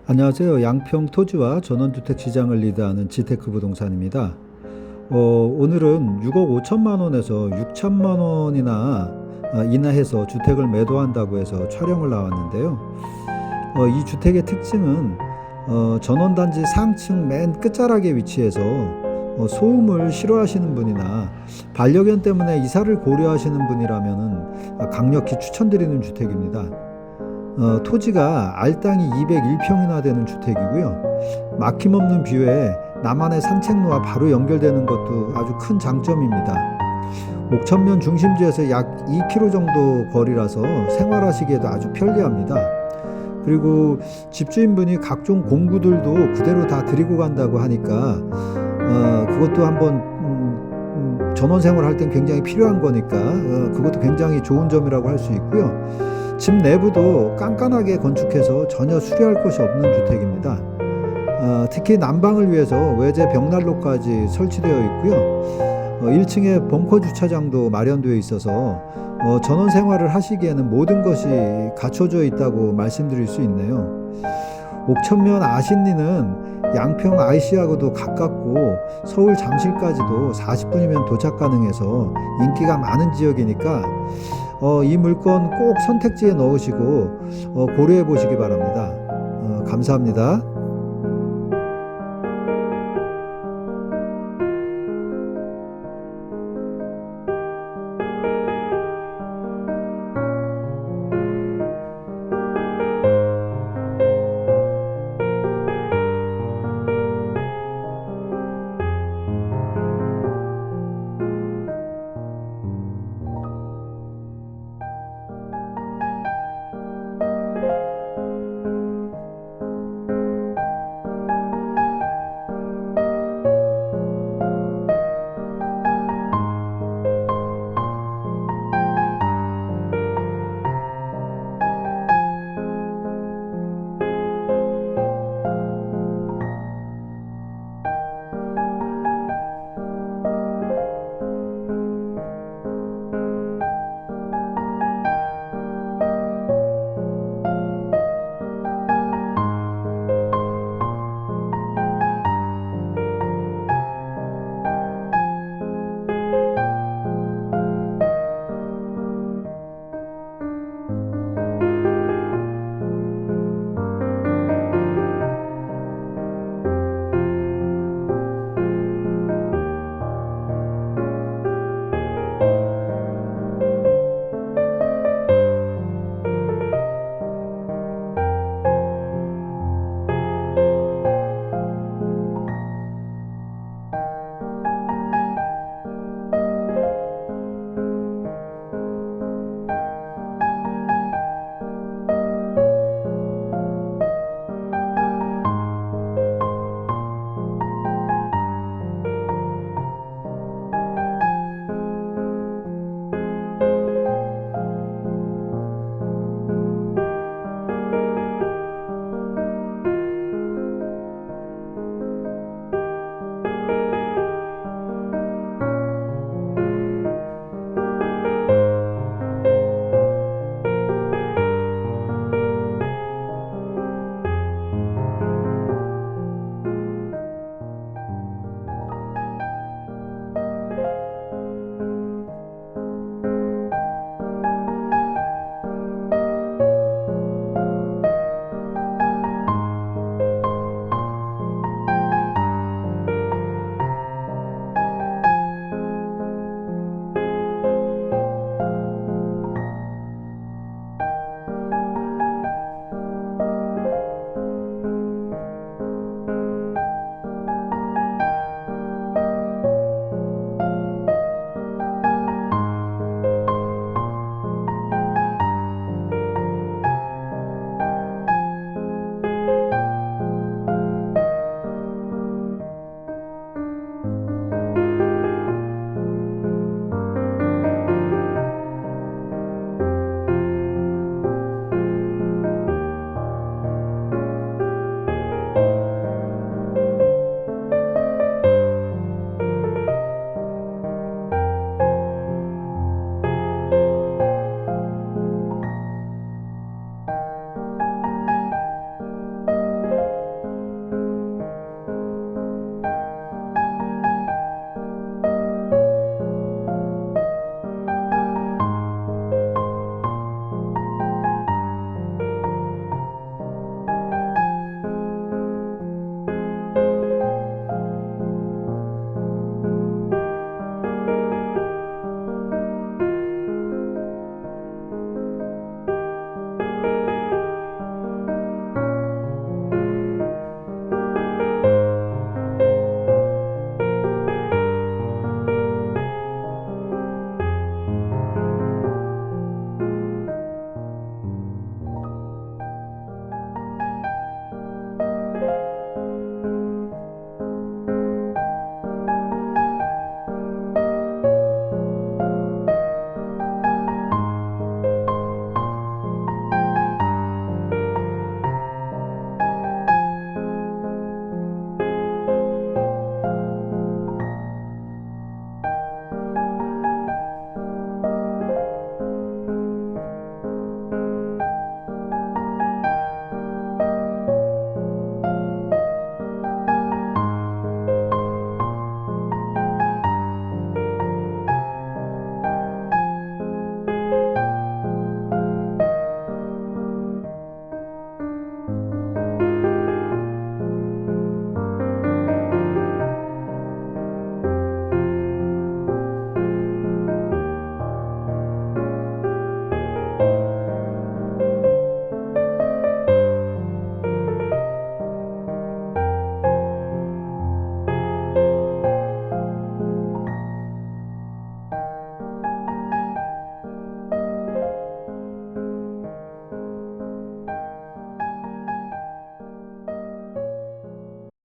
안녕하세요. 양평토지와 전원주택 시장을 리드하는 지테크부동산입니다. 오늘은 6억 5천만 원에서 6천만 원이나 인하해서 주택을 매도한다고 해서 촬영을 나왔는데요. 이 주택의 특징은 전원단지 상층 맨 끝자락에 위치해서 소음을 싫어하시는 분이나 반려견 때문에 이사를 고려하시는 분이라면 강력히 추천드리는 주택입니다. 토지가 알땅이 201평이나 되는 주택이고요. 막힘없는 뷰에 나만의 산책로와 바로 연결되는 것도 아주 큰 장점입니다. 옥천면 중심지에서 약 2km 정도 거리라서 생활하시기에도 아주 편리합니다. 그리고 집주인분이 각종 공구들도 그대로 다 드리고 간다고 하니까 그것도 한번 전원생활 할 땐 굉장히 필요한 거니까 그것도 굉장히 좋은 점이라고 할 수 있고요. 집 내부도 깐깐하게 건축해서 전혀 수리할 것이 없는 주택입니다. 특히 난방을 위해서 외제 벽난로까지 설치되어 있고요. 1층에 벙커 주차장도 마련되어 있어서 전원 생활을 하시기에는 모든 것이 갖춰져 있다고 말씀드릴 수 있네요. 옥천면 아신리는 양평 IC하고도 가깝고 서울 잠실까지도 40분이면 도착 가능해서 인기가 많은 지역이니까 이 물건 꼭 선택지에 넣으시고 고려해 보시기 바랍니다. 감사합니다.